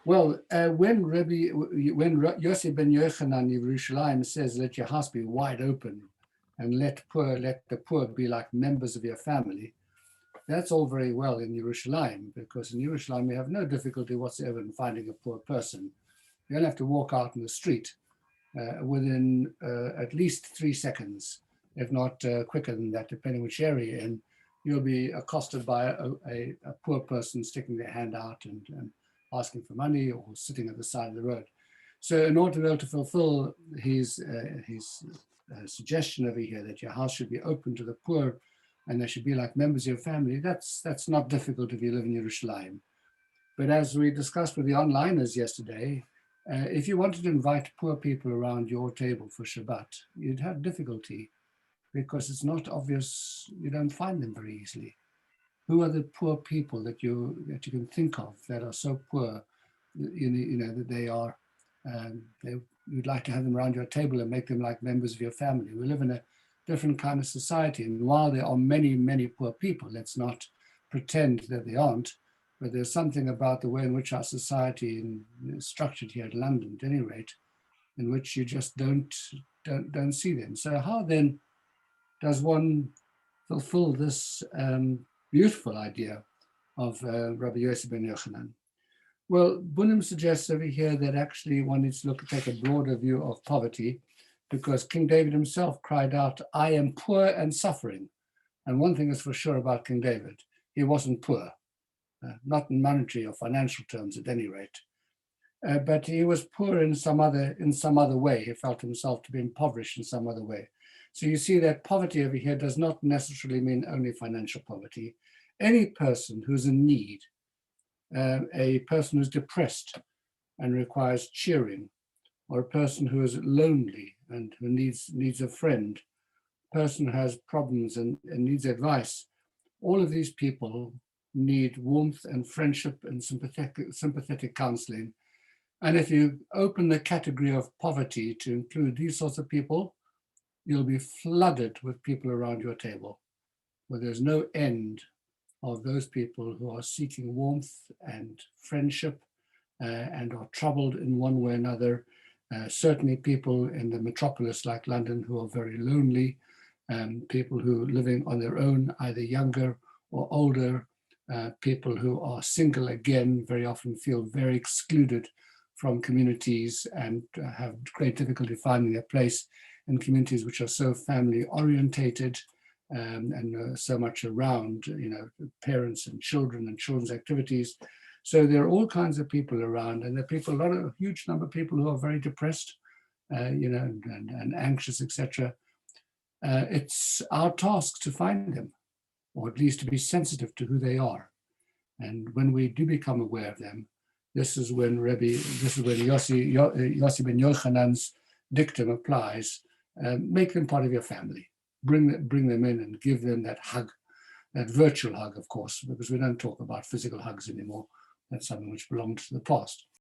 Well, when Yossi ben Yochanan in Yerushalayim says, "Let your house be wide open, and let the poor be like members of your family," that's all very well in Yerushalayim, because in Yerushalayim we have no difficulty whatsoever in finding a poor person. You don't have to walk out in the street within at least 3 seconds, if not quicker than that, depending which area you're in. You'll be accosted by a poor person sticking their hand out and asking for money, or sitting at the side of the road. So in order to be able to fulfill his suggestion over here that your house should be open to the poor and they should be like members of your family, that's not difficult if you live in Yerushalayim. But as we discussed with the onliners yesterday, if you wanted to invite poor people around your table for Shabbat, you'd have difficulty because it's not obvious, you don't find them very easily. Who are the poor people that you can think of that are so poor, that they are, you'd like to have them around your table and make them like members of your family? We live in a different kind of society, and while there are many, many poor people, let's not pretend that they aren't, but there's something about the way in which our society is structured here at London, at any rate, in which you just don't see them. So how then does one fulfill this beautiful idea of Rabbi Yossi ben Yochanan? Well, Bunim suggests over here that actually one needs to take a broader view of poverty, because King David himself cried out, "I am poor and suffering." And one thing is for sure about King David, he wasn't poor, not in monetary or financial terms at any rate. But he was poor in some other way. He felt himself to be impoverished in some other way. So you see that poverty over here does not necessarily mean only financial poverty. Any person who's in need, a person who's depressed and requires cheering, or a person who is lonely and who needs a friend, a person who has problems and needs advice, all of these people need warmth and friendship and sympathetic counseling. And if you open the category of poverty to include these sorts of people, you'll be flooded with people around your table, where there's no end of those people who are seeking warmth and friendship and are troubled in one way or another. Certainly people in the metropolis like London who are very lonely, people who are living on their own, either younger or older, people who are single again, very often feel very excluded from communities and have great difficulty finding their place in communities which are so family orientated and so much around, parents and children's activities. So there are all kinds of people around, and there are a huge number of people who are very depressed, and anxious, etc. It's our task to find them, or at least to be sensitive to who they are. And when we do become aware of them, this is when Yossi ben Yochanan's dictum applies. Make them part of your family. Bring them in and give them that hug, that virtual hug, of course, because we don't talk about physical hugs anymore. That's something which belongs to the past.